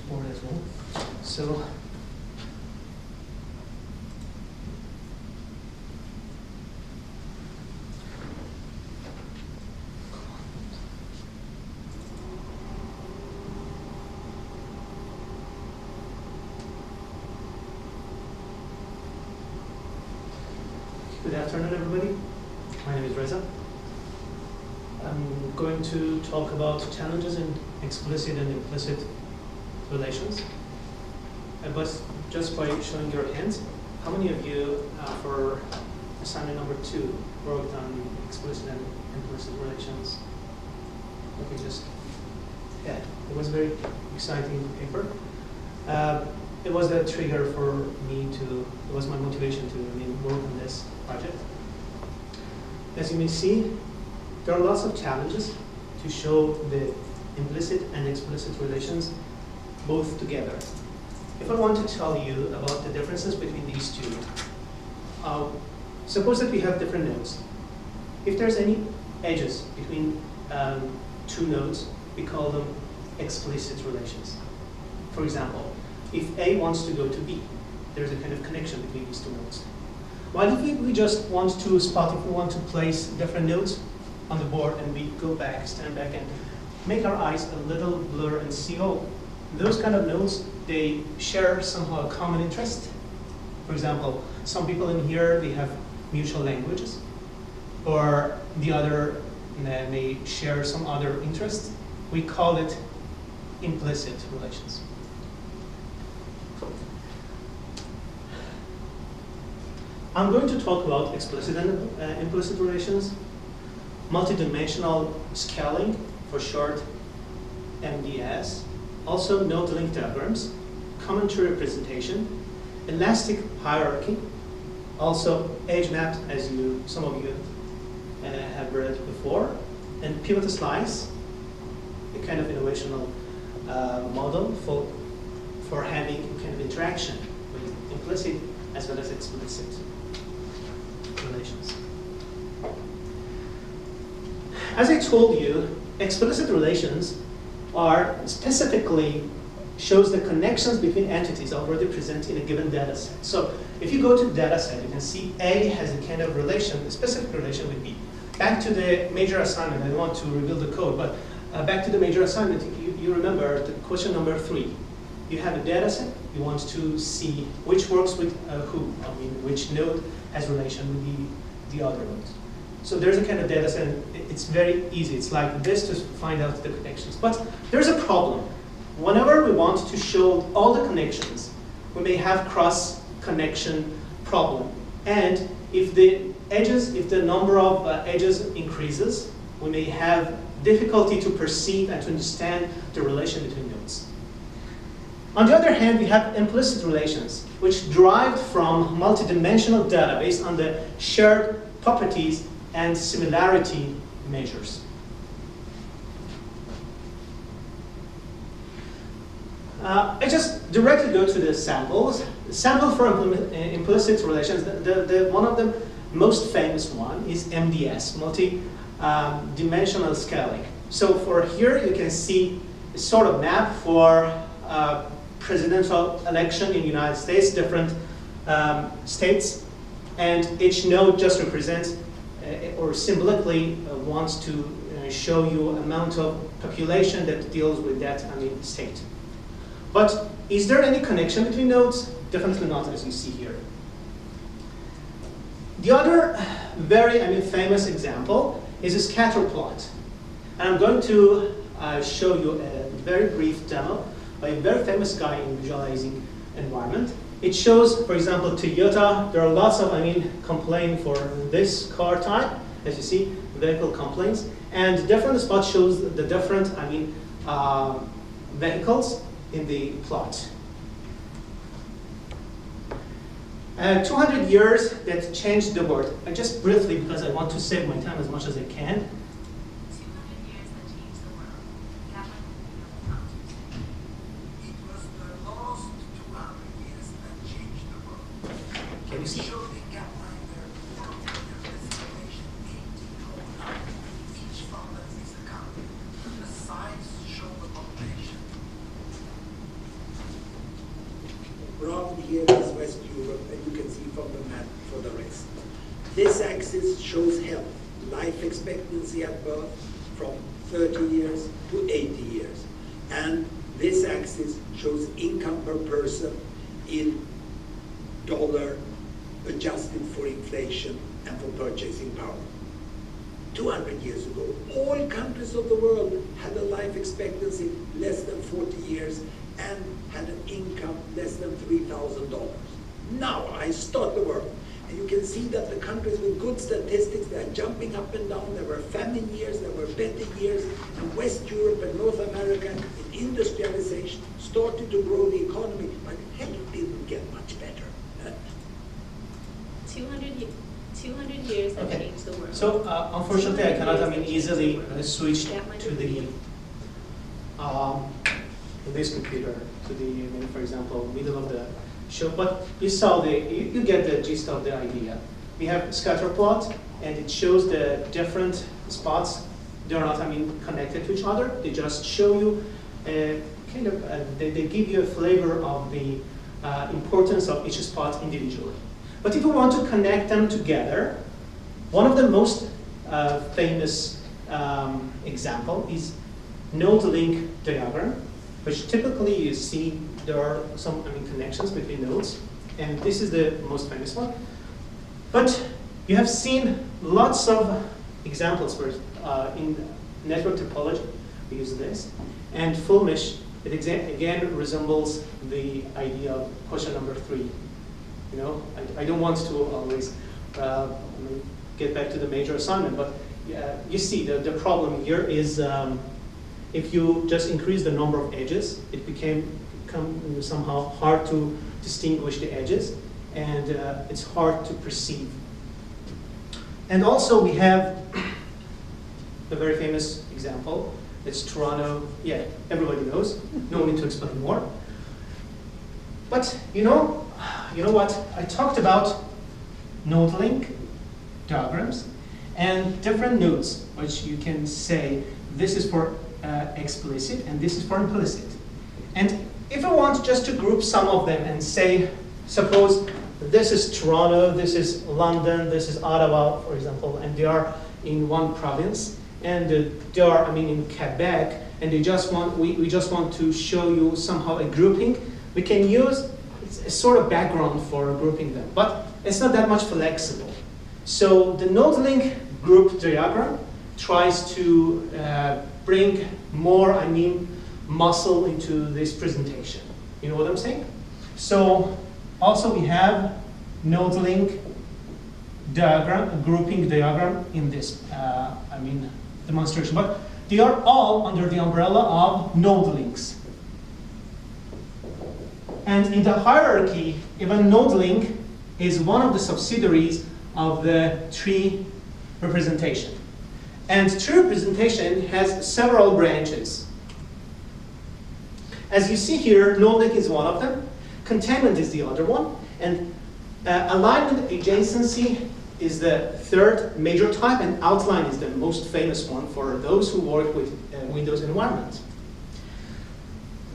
board as well. So good afternoon, everybody. My name is Reza. I'm going to talk about challenges in explicit and implicit relations. But just by showing your hands, how many of you, for assignment number 2, worked on explicit and implicit relations? Okay, yeah, it was a very exciting paper. It was a trigger for me it was my motivation to work on this project. As you may see, there are lots of challenges to show the implicit and explicit relations both together. If I want to tell you about the differences between these two, suppose that we have different nodes. If there's any edges between two nodes, we call them explicit relations. For example, if A wants to go to B, there's a kind of connection between these two nodes. While if we just want to if we want to place different nodes on the board and we stand back and make our eyes a little blur and see, oh, those kind of nodes, they share somehow a common interest. For example, some people in here, they have mutual languages, or the other may share some other interest. We call it implicit relations. I'm going to talk about explicit and implicit relations, multidimensional scaling, for short MDS, also node link diagrams, common tree representation, elastic hierarchy, also edge mapped, as some of you have read before, and pivot slice, a kind of innovational model for having a kind of interaction with implicit as well as explicit relations. As I told you, explicit relations are specifically shows the connections between entities already present in a given data set. So if you go to the data set, you can see A has a kind of relation, a specific relation with B. Back to the major assignment, I don't want to reveal the code, but back to the major assignment, you remember the question number 3. You have a data set, you want to see which works with which node has relation with the other nodes. So there's a kind of data set, it's very easy. It's like this to find out the connections. But there's a problem. Whenever we want to show all the connections, we may have cross-connection problem. And if the number of edges increases, we may have difficulty to perceive and to understand the relation between nodes. On the other hand, we have implicit relations, which derived from multidimensional data based on the shared properties and similarity measures. I just directly go to the samples. Sample for implicit relations, one of the most famous one is MDS, multi-dimensional scaling. So for here, you can see a sort of map for presidential election in the United States, different states, and each node just represents or symbolically wants to show you amount of population that deals with that state. But is there any connection between nodes? Definitely not, as you see here. The other very famous example is a scatter plot. And I'm going to show you a very brief demo by a very famous guy in visualizing environment. It shows, for example, Toyota. There are lots of, complaint for this car type, as you see, vehicle complaints. And different spots shows the different, vehicles in the plot. 200 years that changed the world. And just briefly, because I want to save my time as much as I can. 200 years that changed the world. That might be It was the last 200 years that changed the world. Can you see? Show the gap line there for the destination 1809. Each founder is a country. The sides show the population. This axis shows health, life expectancy at birth from 30 years to 80 years. And this axis shows income per person in dollar adjusted for inflation and for purchasing power. 200 years ago, all countries of the world had a life expectancy less than 40 years and had an income less than $3,000. Now I start the world. And you can see that the countries with good statistics, they're jumping up and down. There were famine years, there were better years. And West Europe and North America, in industrialization, started to grow the economy, but health didn't get much better. 200 years have Okay. changed the world. So unfortunately, I cannot, easily switch to the this computer to the, for example, middle of the show. But you saw you get the gist of the idea. We have scatter plot, and it shows the different spots. They're not, connected to each other. They just show you they give you a flavor of the importance of each spot individually. But if you want to connect them together, one of the most famous example is node-link diagram, which typically you see there are some connections between nodes, and this is the most famous one. But you have seen lots of examples where in network topology we use this, and full mesh, it again resembles the idea of question number 3. I don't want to always get back to the major assignment, but you see the problem here is if you just increase the number of edges, it become somehow hard to distinguish the edges, and it's hard to perceive. And also we have a very famous example. It's Toronto. Yeah, everybody knows. No need to explain more. But you know what? I talked about node link diagrams and different nodes, which you can say this is for explicit and this is for implicit. And if I want just to group some of them and say, suppose this is Toronto, this is London, this is Ottawa, for example, and they are in one province, and they are, in Quebec, and we just want to show you somehow a grouping. We can use a sort of background for grouping them, but it's not that much flexible. So the node link group diagram tries to bring more, muscle into this presentation. You know what I'm saying? So also we have node link diagram, grouping diagram in this, demonstration, but they are all under the umbrella of node links. And in the hierarchy, even node link is one of the subsidiaries of the tree representation. And tree representation has several branches. As you see here, node link is one of them, containment is the other one, and alignment adjacency is the third major type, and outline is the most famous one for those who work with Windows environment.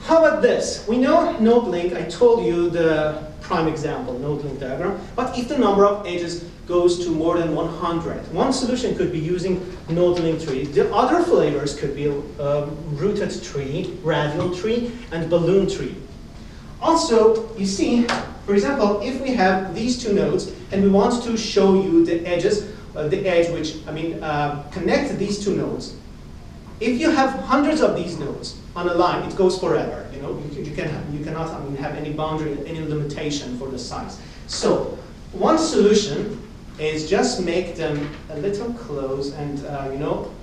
How about this? We know node link, I told you the prime example, node link diagram, but if the number of edges goes to more than 100, one solution could be using node link tree. The other flavors could be rooted tree, radial tree, and balloon tree. Also, you see, for example, if we have these two nodes and we want to show you the edges, the edge which connect these two nodes. If you have hundreds of these nodes on a line, it goes forever. You cannot have any boundary, any limitation for the size. So one solution is just make them a little close, and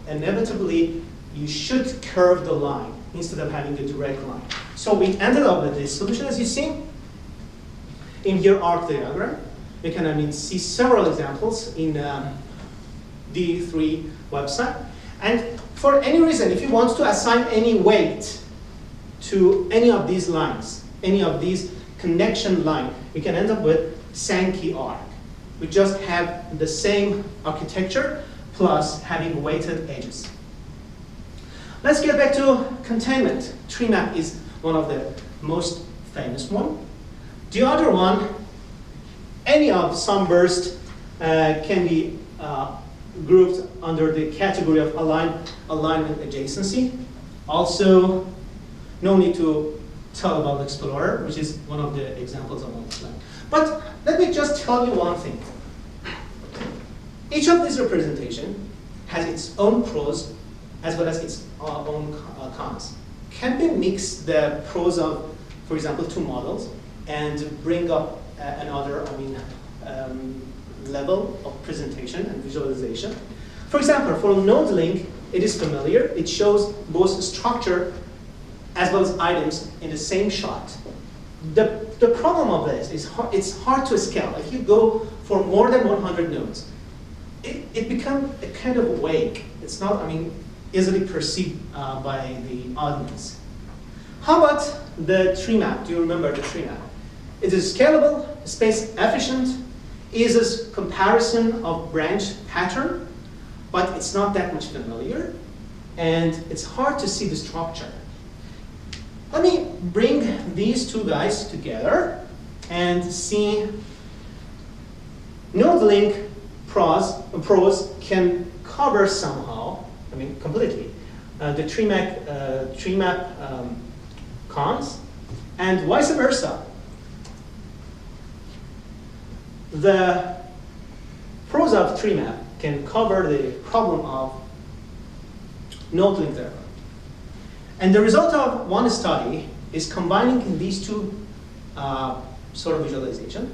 inevitably you should curve the line instead of having a direct line. So we ended up with this solution, as you see. In your arc diagram, you can see several examples in D3 website. And for any reason, if you want to assign any weight to any of these lines, any of these connection line, we can end up with Sankey arc. We just have the same architecture plus having weighted edges. Let's get back to containment. Tree map is one of the most famous one. The other one, any of sunburst can be grouped under the category of alignment adjacency. Also, no need to tell about the Explorer, which is one of the examples of multi-line. But let me just tell you one thing. Each of these representations has its own pros as well as its own cons. Can we mix the pros of, for example, two models and bring up another, level of presentation and visualization? For example, for node link, it is familiar. It shows both structure as well as items in the same shot. The problem of this is it's hard to scale. If you go for more than 100 nodes, it becomes a kind of vague. It's not, easily perceived by the audience. How about the tree map? Do you remember the tree map? It is scalable, space efficient, eases comparison of branch pattern, but it's not that much familiar, and it's hard to see the structure. Let me bring these two guys together and see node link pros can cover somehow, completely, the tree map cons, and vice versa. The pros of tree map can cover the problem of node link error. And the result of one study is combining these two sort of visualization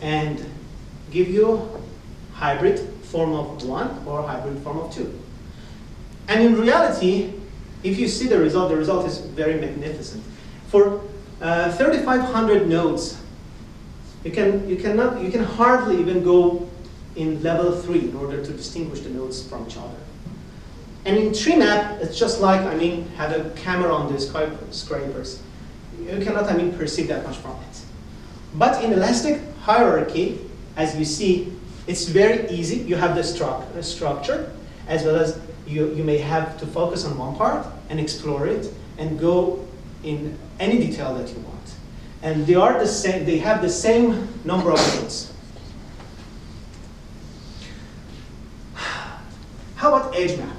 and give you hybrid form of one or hybrid form of two. And in reality, if you see the result is very magnificent. For 3,500 nodes, you can hardly even go in level 3 in order to distinguish the nodes from each other. And in tree map, it's just like, have a camera on the skyscrapers. You cannot, perceive that much from it. But in elastic hierarchy, as you see, it's very easy. You have the structure, as well as you may have to focus on one part and explore it and go in any detail that you want. And they are the same, they have the same number of nodes. How about edge map?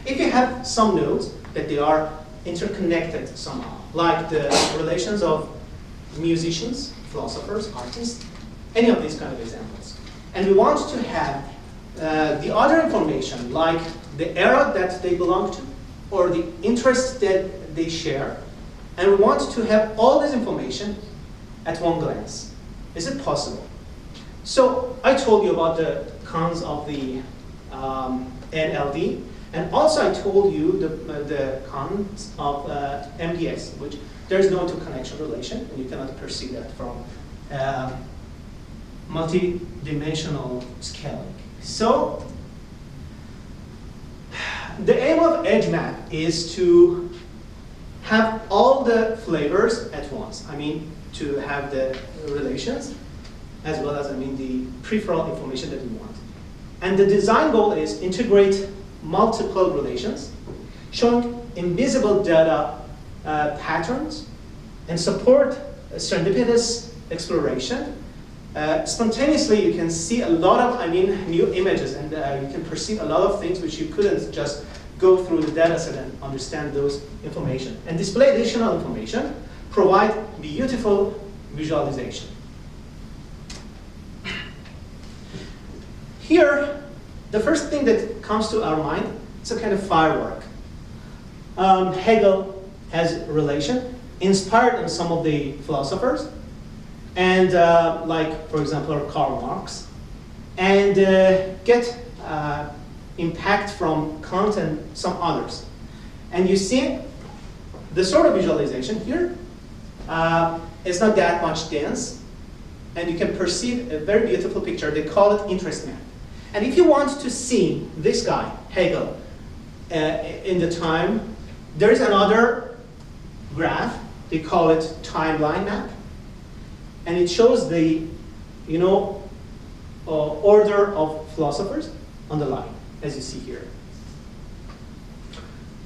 If you have some nodes that they are interconnected somehow, like the relations of musicians, philosophers, artists, any of these kind of examples. And we want to have the other information, like the era that they belong to, or the interests that they share, and we want to have all this information at one glance. Is it possible? So I told you about the cons of the NLD, and also I told you the cons of MDX, which there is no interconnection relation, and you cannot perceive that from multi-dimensional scaling. So the aim of edge map is to have all the flavors at once. To have the relations as well as the peripheral information that we want. And the design goal is integrate multiple relations, showing invisible data patterns, and support serendipitous exploration. Spontaneously, you can see a lot of new images, and you can perceive a lot of things which you couldn't just go through the data set and understand those information. And display additional information, provide beautiful visualization. Here, the first thing that comes to our mind is a kind of firework. Hegel has a relation, inspired on some of the philosophers, and like, for example, Karl Marx, and get impact from Kant and some others. And you see the sort of visualization here is not that much dense, and you can perceive a very beautiful picture. They call it interest map. And if you want to see this guy, Hegel, in the time, there is another graph. They call it timeline map, and it shows the order of philosophers on the line, as you see here.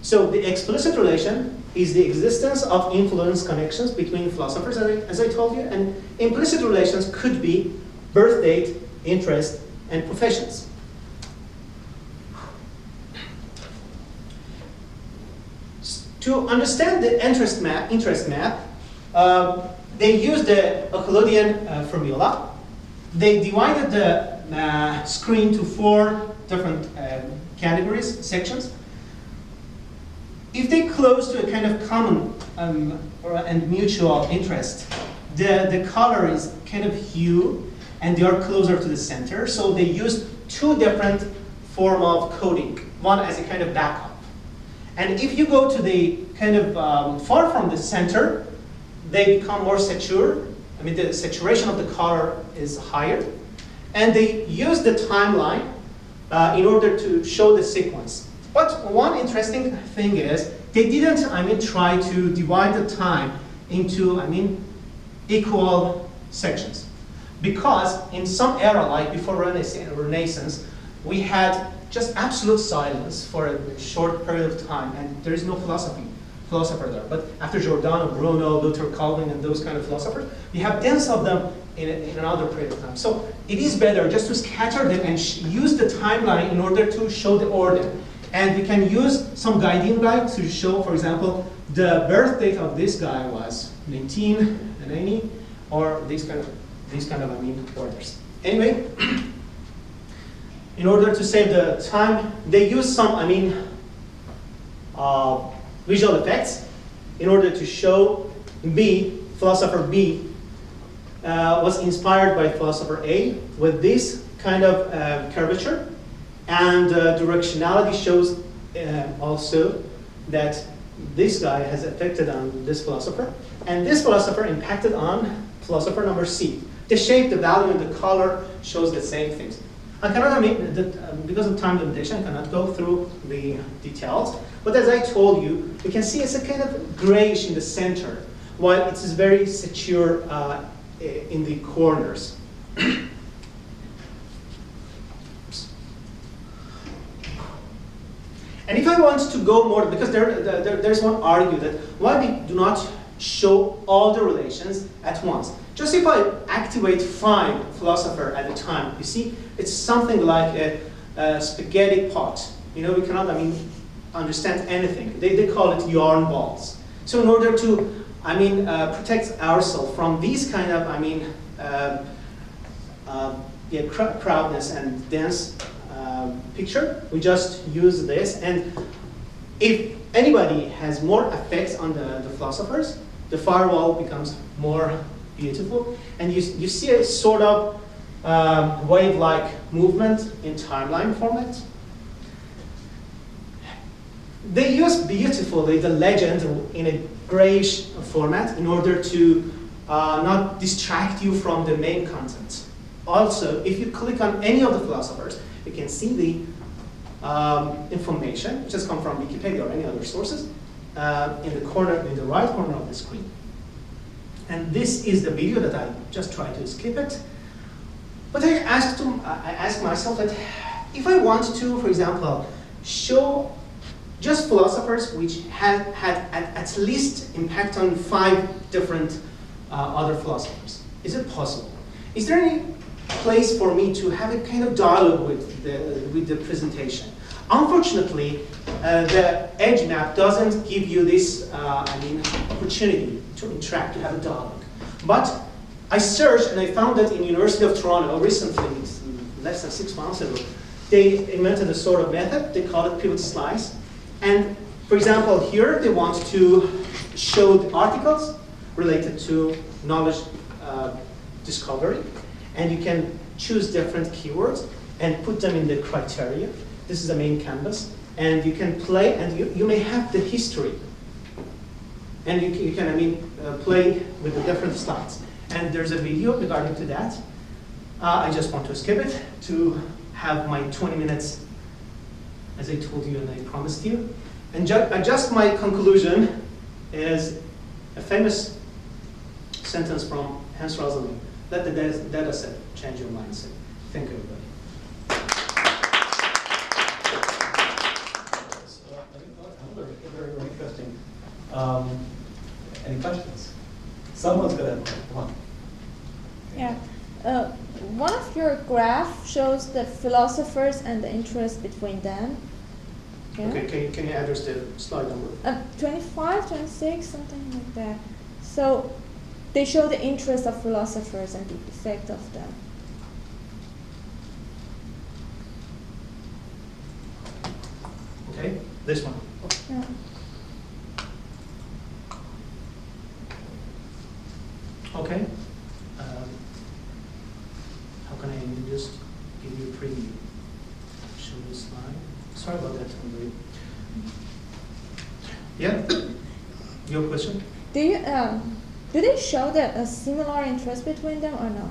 So the explicit relation is the existence of influence connections between philosophers, as I told you, and implicit relations could be birth date interests, and professions. To understand the interest map, they used the Euclidean formula. They divided the screen to 4 different categories, sections. If they close to a kind of common and mutual interest, the color is kind of hue, and they are closer to the center. So they used 2 different form of coding, one as a kind of backup. And if you go to the kind of far from the center, they become more satur. I mean, the saturation of the color is higher. And they use the timeline in order to show the sequence. But one interesting thing is, they didn't, try to divide the time into, equal sections. Because in some era, like before Renaissance, we had just absolute silence for a short period of time, and there is no philosopher there. But after Giordano, Bruno, Luther, Calvin, and those kind of philosophers, we have tens of them in another period of time. So it is better just to scatter them and use the timeline in order to show the order. And we can use some guiding light to show, for example, the birth date of this guy was 1990, or these kind of orders. Anyway, in order to save the time, they use some visual effects in order to show philosopher B was inspired by philosopher A with this kind of curvature. And directionality shows also that this guy has affected on this philosopher, and this philosopher impacted on philosopher number C. The shape, the value, and the color shows the same things. I cannot, because of time limitation, I cannot go through the details. But as I told you, you can see it's a kind of grayish in the center, while it is very secure in the corners. And if I want to go more, because there's one argue that why we do not show all the relations at once. Just if I activate 5 philosophers at a time, you see, it's something like a spaghetti pot. We cannot, understand anything. They call it yarn balls. So in order to, protect ourselves from these kind of, crowdness and dense picture, we just use this. And if anybody has more effects on the philosophers, the firewall becomes more beautiful. And you see a sort of wave-like movement in timeline format. They use beautifully the legend in a grayish format in order to not distract you from the main content. Also, if you click on any of the philosophers, you can see the information, which has come from Wikipedia or any other sources, in the right corner of the screen. And this is the video that I just tried to skip it. But I asked myself that if I want to, for example, show just philosophers which had at least impact on 5 different other philosophers, is it possible? Is there any place for me to have a kind of dialogue with the presentation? Unfortunately, the edge map doesn't give you this opportunity to interact, to have a dialogue. But I searched and I found that in University of Toronto recently, less than 6 months ago, they invented a sort of method. They call it pivot slice. And for example, here they want to show the articles related to knowledge discovery. And you can choose different keywords and put them in the criteria. This is the main canvas. And you can play, and you may have the history. And you can play with the different slides. And there's a video regarding to that. I just want to skip it to have my 20 minutes, as I told you and I promised you. And just my conclusion is a famous sentence from Hans Rosling: let the data set change your mindset. Thank you, everybody. Very, very interesting. Any questions? Someone's going to come on. Yeah. One of your graph shows the philosophers and the interest between them. Okay, can you address the slide number? 25, 26, something like that. So they show the interest of philosophers and the effect of them. Okay, this one. Yeah. Okay. How can I just give you a preview? Show this slide. Sorry about that, Andre. Yeah? Your question? Do they show a similar interest between them or no?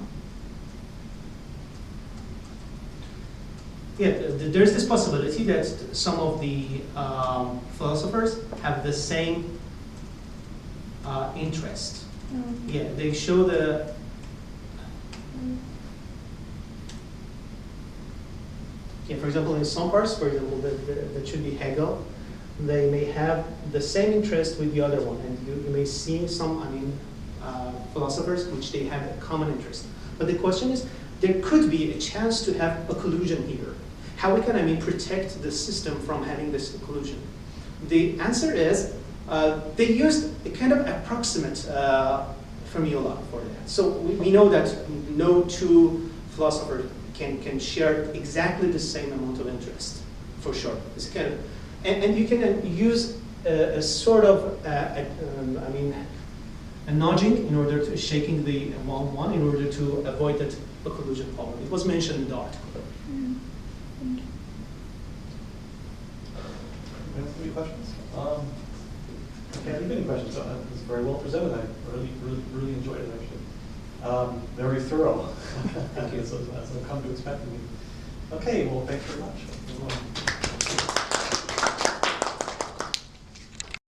Yeah, there's this possibility that some of the philosophers have the same interest. Yeah, they show the. Yeah, for example, in some parts, for example, that should be Hegel, they may have the same interest with the other one, and you may see some, philosophers which they have a common interest. But the question is, there could be a chance to have a collusion here. How we can, protect the system from having this collusion? The answer is, they used a kind of approximate formula for that. So we know that no two philosophers can share exactly the same amount of interest, for sure. It's kind of, and you can use a sort of, a nudging in order to shaking the one in order to avoid that collusion problem. It was mentioned in the article. Any questions? Okay, I have any questions. It was very well presented. I really enjoyed it, actually. Very thorough. Thank you. As I've come to expect from you. Okay, well, thanks very much.